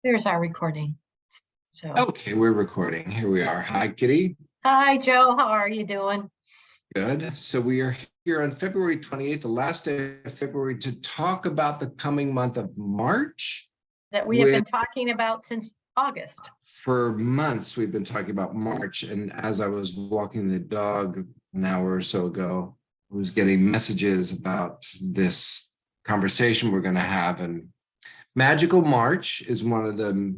There's our recording. So, Okay, we're recording. Here we are. Hi, Kitty. hi, Joe. How are you doing? Good. So we are here on February 28th, the last day of February, to talk about the coming month of March. That we have been talking about since August. For months, we've been talking about March. And as I was walking the dog an hour or so ago, I was getting messages about this conversation we're going to have. And Magical March is one of the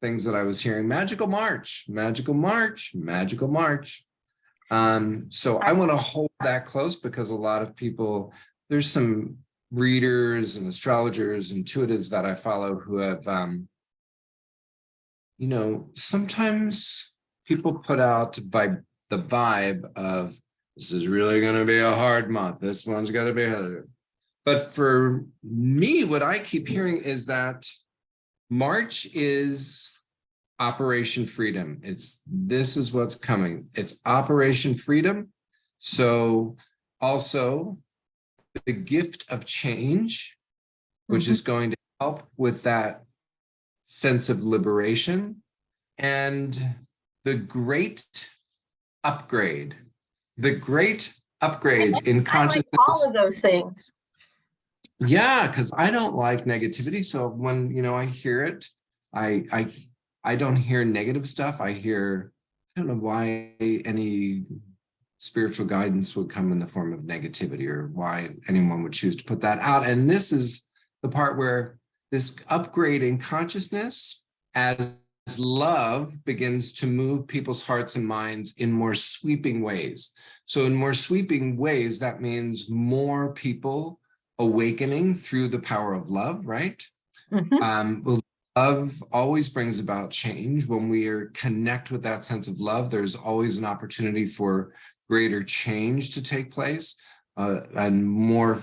things that I was hearing. Magical March, magical March, magical March. So I want to hold that close because a lot of people, there's some readers and astrologers, intuitives that I follow who have, sometimes people put out by the vibe of, this is really going to be a hard month. This one's going to be hard. But for me, what I keep hearing is that March is Operation Freedom. This is what's coming. It's Operation Freedom. So also the gift of change, which is going to help with that sense of liberation, and the great upgrade, in consciousness. I like all of those things. Yeah, because I don't like negativity. So when I hear it, I don't hear negative stuff. I don't know why any spiritual guidance would come in the form of negativity, or why anyone would choose to put that out. And this is the part where this upgrade in consciousness, as love begins to move people's hearts and minds in more sweeping ways. So in more sweeping ways, that means more people awakening through the power of love, right? Love always brings about change. When we connect with that sense of love, there's always an opportunity for greater change to take place, and more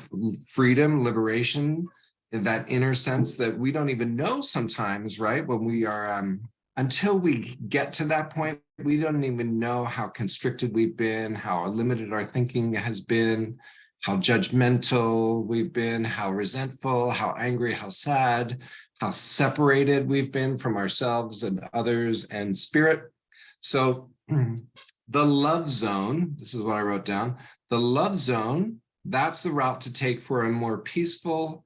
freedom, liberation, in that inner sense that we don't even know sometimes, right? When we are, until we get to that point, we don't even know how constricted we've been, how limited our thinking has been, how judgmental we've been, how resentful, how angry, how sad, how separated we've been from ourselves and others and spirit. So the love zone, this is what I wrote down, the love zone, that's the route to take for a more peaceful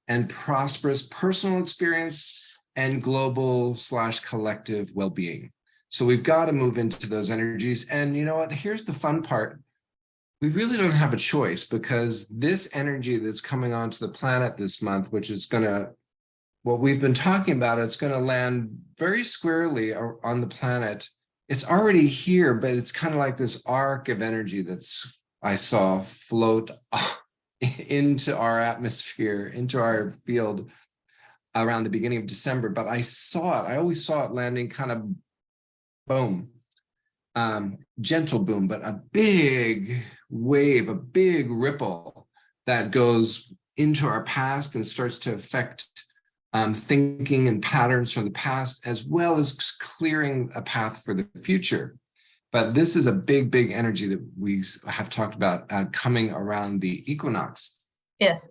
and prosperous personal experience and global/collective well-being. So we've got to move into those energies. And you know what? Here's the fun part. We really don't have a choice, because this energy that's coming onto the planet this month, which is what we've been talking about, it's going to land very squarely on the planet. It's already here, but it's kind of like this arc of energy I saw float into our atmosphere, into our field around the beginning of December. But I always saw it landing kind of boom. Gentle boom, but a big wave, a big ripple that goes into our past and starts to affect thinking and patterns from the past, as well as clearing a path for the future. But this is a big energy that we have talked about coming around the equinox. Yes,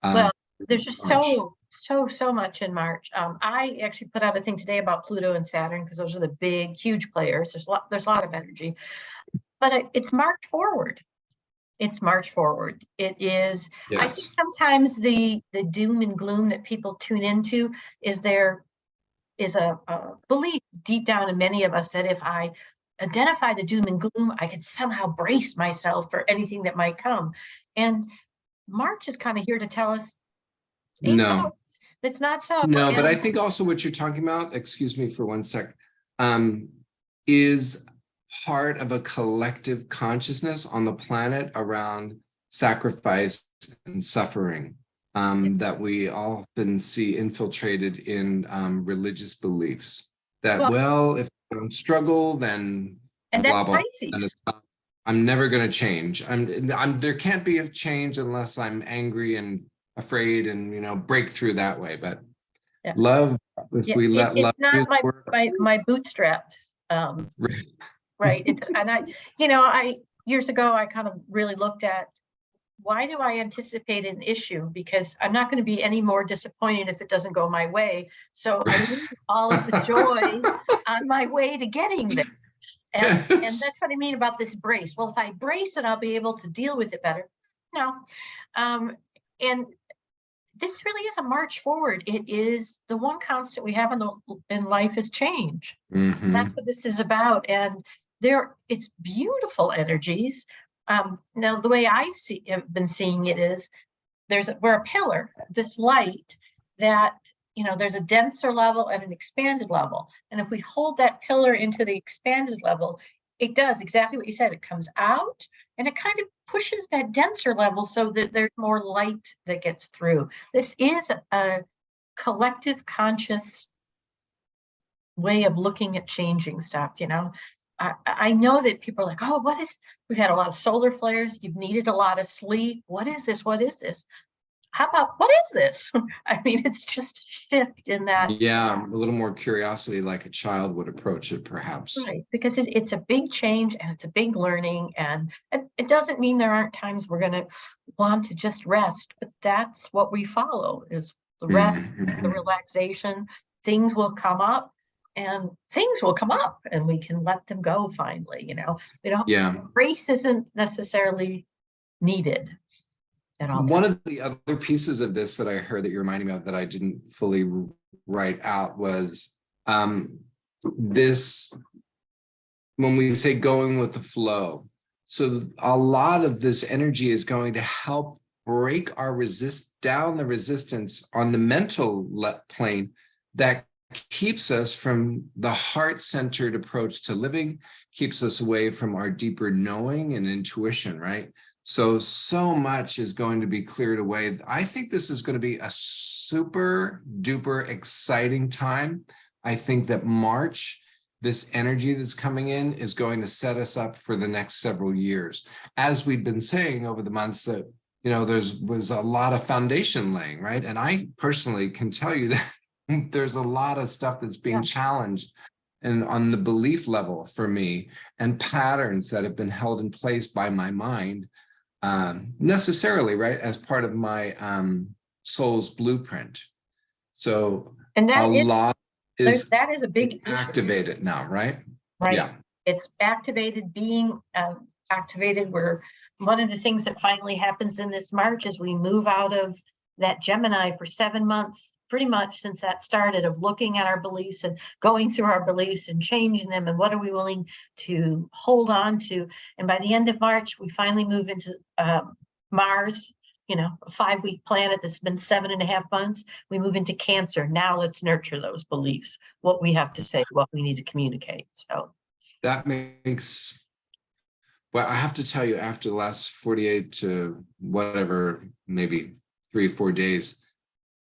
well, there's just so much in March. I actually put out a thing today about Pluto and Saturn, because those are the big, huge players. There's a lot of energy, but it's March forward. It's March forward. It is. Yes. I think sometimes the doom and gloom that people tune into is there is a belief deep down in many of us that if I identify the doom and gloom, I could somehow brace myself for anything that might come. And March is kind of here to tell us, no, it's not so. No, but I think also what you're talking about, excuse me for one sec, is part of a collective consciousness on the planet around sacrifice and suffering, that we often see infiltrated in religious beliefs. That, well, if I don't struggle, then and blah, blah, and I'm never going to change. There can't be a change unless I'm angry and afraid and break through that way. But love, if we let love, it's not my bootstraps. Right. And I years ago I kind of really looked at why do I anticipate an issue? Because I'm not going to be any more disappointed if it doesn't go my way. So I need all of the joy on my way to getting there. And Yes. that's what I mean about this brace. Well, if I brace it, I'll be able to deal with it better. No. And this really is a march forward. It is the one constant we have in life is change. Mhm. That's what this is about. And it's beautiful energies. Now, the way have been seeing it is we're a pillar, this light that, there's a denser level and an expanded level. And if we hold that pillar into the expanded level, it does exactly what you said. It comes out and it kind of pushes that denser level so that there's more light that gets through. This is a collective conscious way of looking at changing stuff. I know that people are like, oh, we've had a lot of solar flares. You've needed a lot of sleep. What is this? What is this? How about, what is this? I mean, it's just a shift in that. Yeah, a little more curiosity, like a child would approach it, perhaps. Right, because it's a big change and it's a big learning, and it doesn't mean there aren't times we're going to want to just rest, but that's what we follow is the rest, the relaxation. Things will come up and we can let them go finally, we don't, Yeah. grace isn't necessarily needed at all One times. of the other pieces of this that I heard that you're reminding me of that I didn't fully write out was this, when we say going with the flow. So a lot of this energy is going to help break down the resistance on the mental plane that keeps us from the heart-centered approach to living, keeps us away from our deeper knowing and intuition, right? So much is going to be cleared away. I think this is going to be a super duper exciting time. I think that March, this energy that's coming in is going to set us up for the next several years. As we've been saying over the months that, was a lot of foundation laying, right? And I personally can tell you that there's a lot of stuff that's being challenged and on the belief level for me, and patterns that have been held in place by my mind necessarily, right, as part of my soul's blueprint. So And that is a big activated now, right? Right. Yeah. It's activated, being activated. One of the things that finally happens in this March is we move out of that Gemini for 7 months, pretty much since that started, of looking at our beliefs and going through our beliefs and changing them. And what are we willing to hold on to? And by the end of March, we finally move into Mars, a 5-week planet that's been 7.5 months. We move into Cancer. Now let's nurture those beliefs, what we have to say, what we need to communicate. So that makes, well, I have to tell you, after the last 48 to whatever, maybe 3 or 4 days,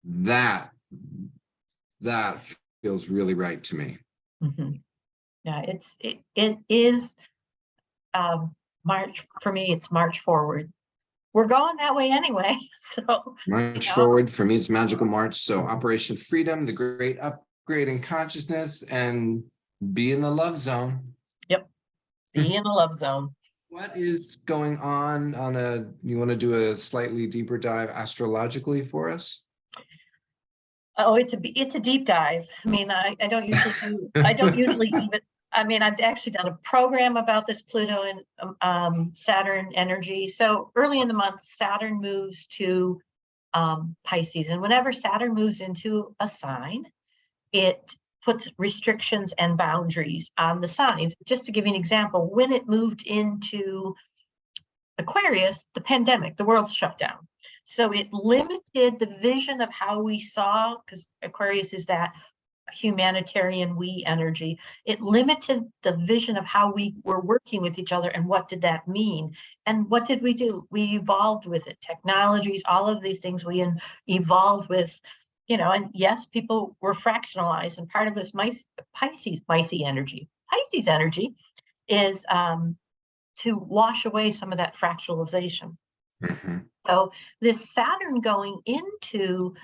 that feels really right to me. Mm-hmm. Yeah, it is March for me. It's March forward. We're going that way anyway. So March forward for me, it's magical March. So Operation Freedom, the great upgrade in consciousness, and be in the love zone. Yep, be in the love zone. What is going on you want to do a slightly deeper dive astrologically for us? Oh, it's a deep dive. I mean, I don't usually even, I've actually done a program about this Pluto and Saturn energy. So early in the month, Saturn moves to Pisces. And whenever Saturn moves into a sign, it puts restrictions and boundaries on the signs. Just to give you an example, when it moved into Aquarius, the pandemic, the world's shut down. So it limited the vision of how we saw, because Aquarius is that humanitarian we energy. It limited the vision of how we were working with each other and what did that mean. And what did we do? We evolved with it. Technologies, all of these things we evolved with, and yes, people were fractionalized. And part of this Pisces energy is to wash away some of that fractalization. Mm-hmm. So this Saturn going into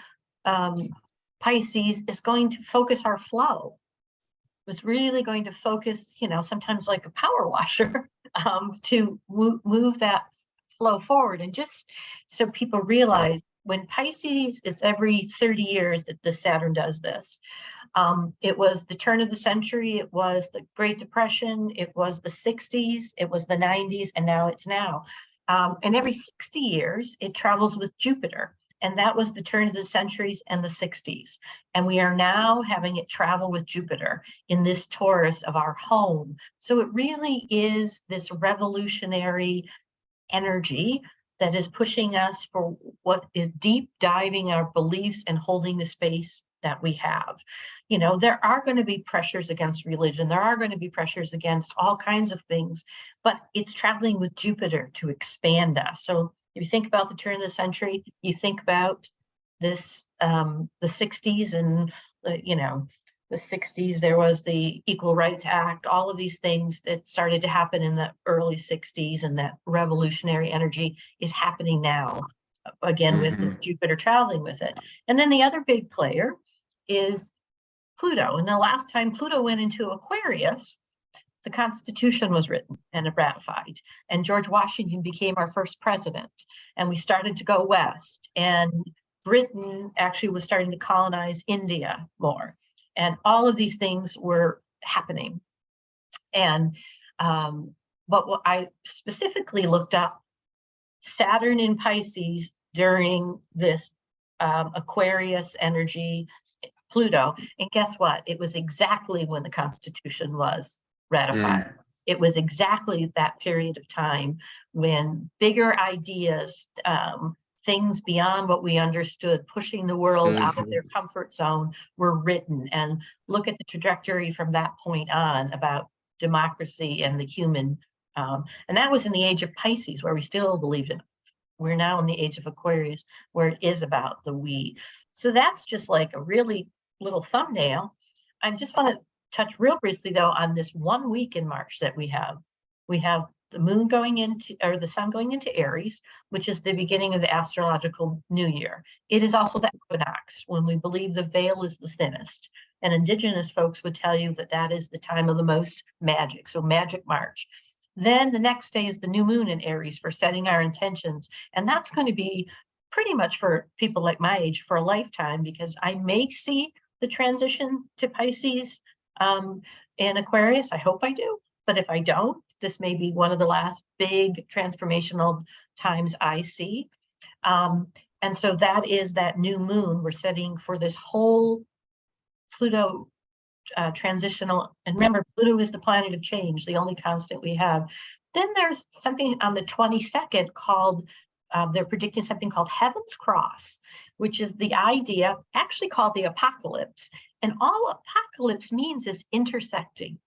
Pisces is going to focus our flow. It's really going to focus, sometimes like a power washer, to move that flow forward. And just so people realize, when Pisces, it's every 30 years that the Saturn does this. It was the turn of the century, it was the Great Depression, it was the 60s, it was the 90s, and now it's now. And every 60 years, it travels with Jupiter. And that was the turn of the centuries and the 60s. And we are now having it travel with Jupiter in this Taurus of our home. So it really is this revolutionary energy that is pushing us for what is deep diving our beliefs and holding the space that we have. You know, there are going to be pressures against religion. There are going to be pressures against all kinds of things, but it's traveling with Jupiter to expand us. So if you think about the turn of the century, you think about this, the 60s, and you know, the 60s, there was the Equal Rights Act, all of these things that started to happen in the early 60s, and that revolutionary energy is happening now, again, with this Jupiter traveling with it. And then the other big player is Pluto. And the last time Pluto went into Aquarius, the Constitution was written and ratified, and George Washington became our first president, and we started to go west, and Britain actually was starting to colonize India more, and all of these things were happening. And but what I specifically looked up, Saturn in Pisces during this Aquarius energy, Pluto, and guess what? It was exactly when the Constitution was ratified. It was exactly that period of time when bigger ideas, things beyond what we understood, pushing the world out of their comfort zone, were written. And look at the trajectory from that point on about democracy and the human. And that was in the age of Pisces, where we still believed in it. We're now in the age of Aquarius, where it is about the we. So that's just like a really little thumbnail. I just want to touch real briefly, though, on this 1 week in March that we have. We have the moon going into, or the sun going into Aries, which is the beginning of the astrological new year. It is also the equinox, when we believe the veil is the thinnest. And indigenous folks would tell you that that is the time of the most magic, so magic March. Then the next day is the new moon in Aries for setting our intentions. And that's going to be pretty much for people like my age for a lifetime, because I may see the transition to Pisces in Aquarius. I hope I do. But if I don't, this may be one of the last big transformational times I see. And so that is that new moon. We're setting for this whole Pluto transitional. And remember, Pluto is the planet of change, the only constant we have. Then there's something on the 22nd called, they're predicting something called Heaven's Cross, which is the idea, actually called the apocalypse. And all apocalypse means is intersecting.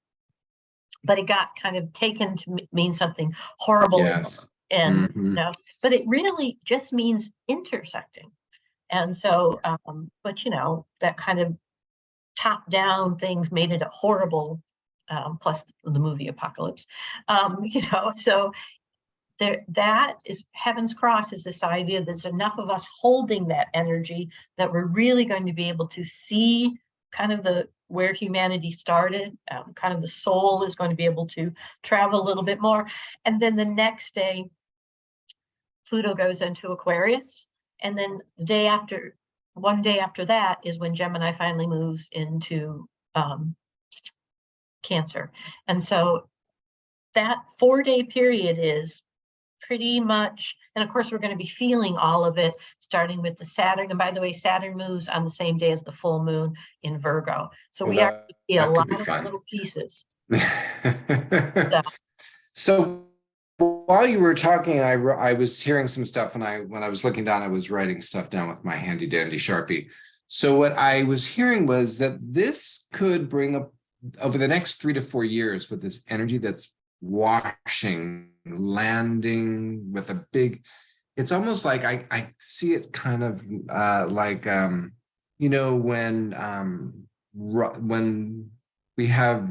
But it got kind of taken to mean something horrible. Yes. And you know, but it really just means intersecting. And so, but you know, that kind of top-down things made it a horrible, plus the movie Apocalypse, you know, so there, that is Heaven's Cross, is this idea that there's enough of us holding that energy that we're really going to be able to see kind of the where humanity started, kind of the soul is going to be able to travel a little bit more. And then the next day, Pluto goes into Aquarius. And then the day after, one day after that is when Gemini finally moves into Cancer. And so that 4-day period is pretty much, and of course we're going to be feeling all of it, starting with the Saturn. And by the way, Saturn moves on the same day as the full moon in Virgo. So we are going to see a lot of little pieces. So while you were talking, I was hearing some stuff, and when I was looking down, I was writing stuff down with my handy dandy Sharpie. So what I was hearing was that this could bring up over the next 3 to 4 years, with this energy that's washing, landing with a big, it's almost like I see it kind of like you know, when we have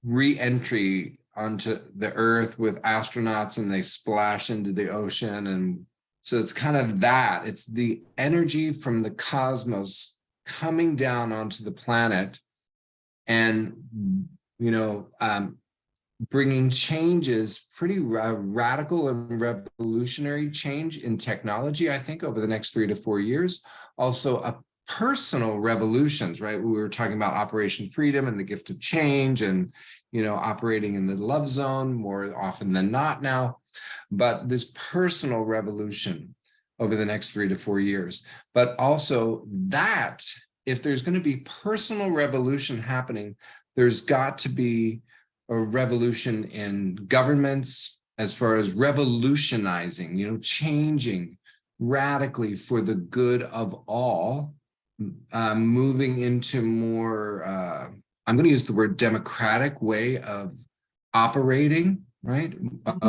re-entry onto the earth with astronauts and they splash into the ocean. And so it's kind of that, it's the energy from the cosmos coming down onto the planet. And you know, bringing changes, pretty radical and revolutionary change in technology, I think, over the next 3 to 4 years. Also, a personal revolutions, right? We were talking about Operation Freedom and the gift of change and, operating in the love zone more often than not now. But this personal revolution over the next 3 to 4 years. But also that if there's going to be personal revolution happening, there's got to be a revolution in governments as far as revolutionizing, changing radically for the good of all, moving into more, I'm going to use the word democratic way of operating, right?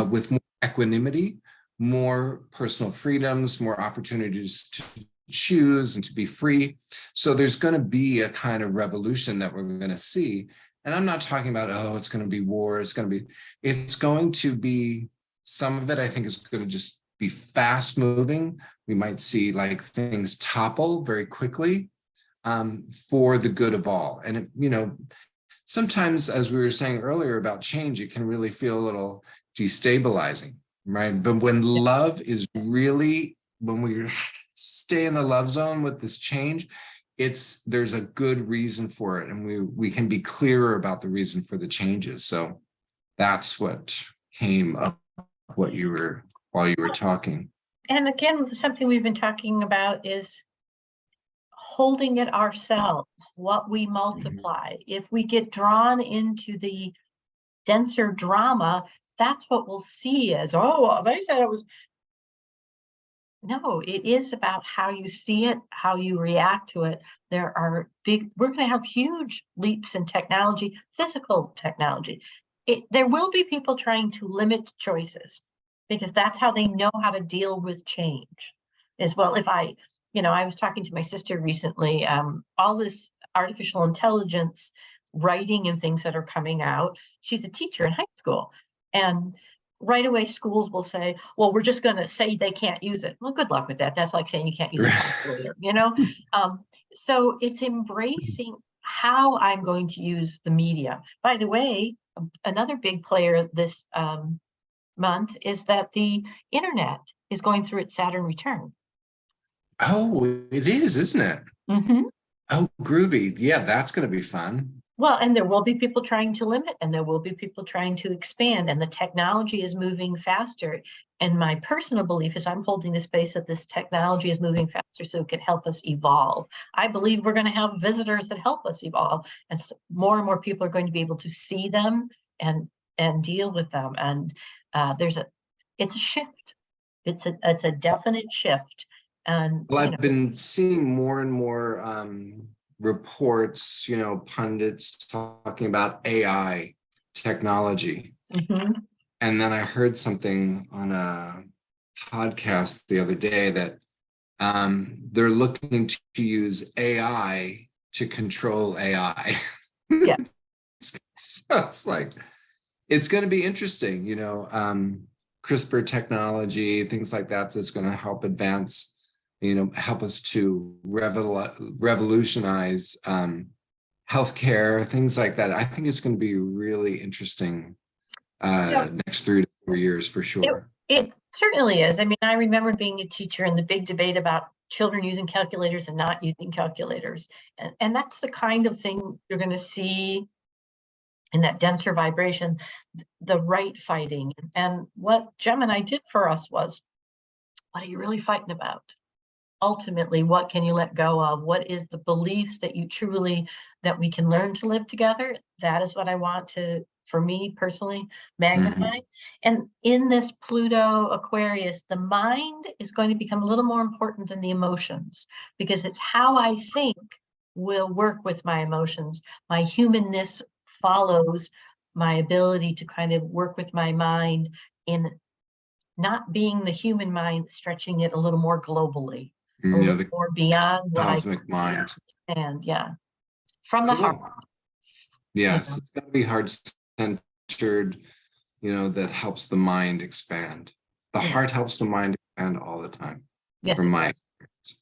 With more equanimity, more personal freedoms, more opportunities to choose and to be free. So there's going to be a kind of revolution that we're going to see. And I'm not talking about, it's going to be war. It's going to be, some of it I think is going to just be fast moving. We might see like things topple very quickly for the good of all. And, sometimes, as we were saying earlier about change, it can really feel a little destabilizing, right? But when love is really, when we stay in the love zone with this change, there's a good reason for it, and we can be clearer about the reason for the changes. So that's what came up while you were talking. And again, something we've been talking about is holding it ourselves, what we multiply. If we get drawn into the denser drama, that's what we'll see as, they said it was. No, it is about how you see it, how you react to it. We're going to have huge leaps in technology, physical technology. There will be people trying to limit choices because that's how they know how to deal with change as well. If I was talking to my sister recently, all this artificial intelligence writing and things that are coming out. She's a teacher in high school, and right away schools will say, well, we're just going to say they can't use it. Well, good luck with that. That's like saying you can't use a calculator, So it's embracing how I'm going to use the media. By the way, another big player this month is that the internet is going through its Saturn return. Oh, it is, isn't it? Mm-hmm. Oh, groovy. Yeah, that's going to be fun. Well, and there will be people trying to limit, and there will be people trying to expand, and the technology is moving faster. And my personal belief is I'm holding the space that this technology is moving faster so it can help us evolve. I believe we're going to have visitors that help us evolve, and more and more people are going to be able to see them and deal with them. And it's a shift. It's a definite shift. And well, I've been seeing more and more reports, pundits talking about AI technology. Mm-hmm. And then I heard something on a podcast the other day that they're looking to use AI to control AI. Yeah. So it's like, it's going to be interesting, CRISPR technology, things like that, that's going to help advance, help us to revolutionize healthcare, things like that. I think it's going to be really interesting next 3 to 4 years for sure. It certainly is. I mean, I remember being a teacher and the big debate about children using calculators and not using calculators. And that's the kind of thing you're going to see in that denser vibration, the right fighting. And what Gemini did for us was, what are you really fighting about? Ultimately, what can you let go of? What is the beliefs that that we can learn to live together? That is what I want to, for me personally, magnify. Mm-hmm. And in this Pluto Aquarius, the mind is going to become a little more important than the emotions, because it's how I think will work with my emotions. My humanness follows my ability to kind of work with my mind in not being the human mind, stretching it a little more globally. The more beyond what cosmic mind. And from the heart. Yes, it's going to be heart-centered, that helps the mind expand. The heart helps the mind expand all the time. Yes. From my experience.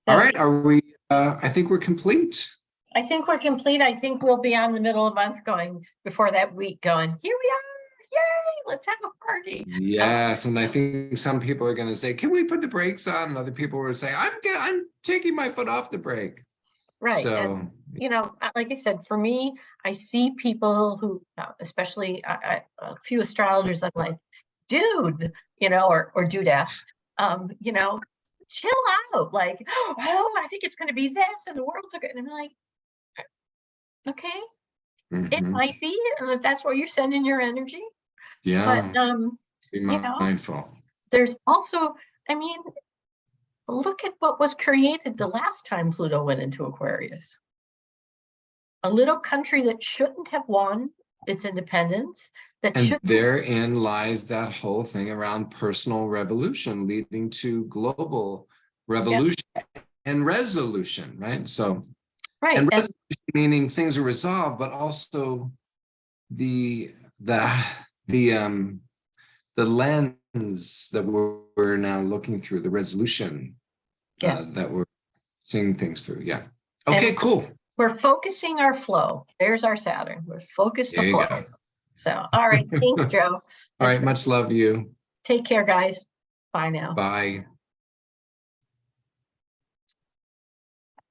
All right, are we? I think we're complete. I think we're complete. I think we'll be on the middle of the month going before that week going, here we are. Yay, let's have a party. Yes, and I think some people are going to say, "Can we put the brakes on?" And other people will say, I'm taking my foot off the brake." Right. So, And, you know, like I said, for me, I see people who, especially a few astrologers, I'm like, dude, you know, or dudess, you know, chill out. Like, oh, I think it's going to be this and the world's okay. And I'm like, okay, it mhm, might be, and if that's where you're sending your energy. But, yeah, be you know, mindful. there's also, I mean, look at what was created the last time Pluto went into Aquarius. A little country that shouldn't have won its independence, that And should therein lies that whole thing around personal revolution leading to global revolution and resolution, right? So, right. and And resolution meaning things are resolved, but also the the the the lens that we're now looking through, the resolution yes, that we're seeing things through. Yeah. and Okay, cool. we're focusing our flow. There's our Saturn. We're focused the There you flow. go. So, all right. Thanks, Joe. All right, much love you. Take care, guys. Bye now. Bye.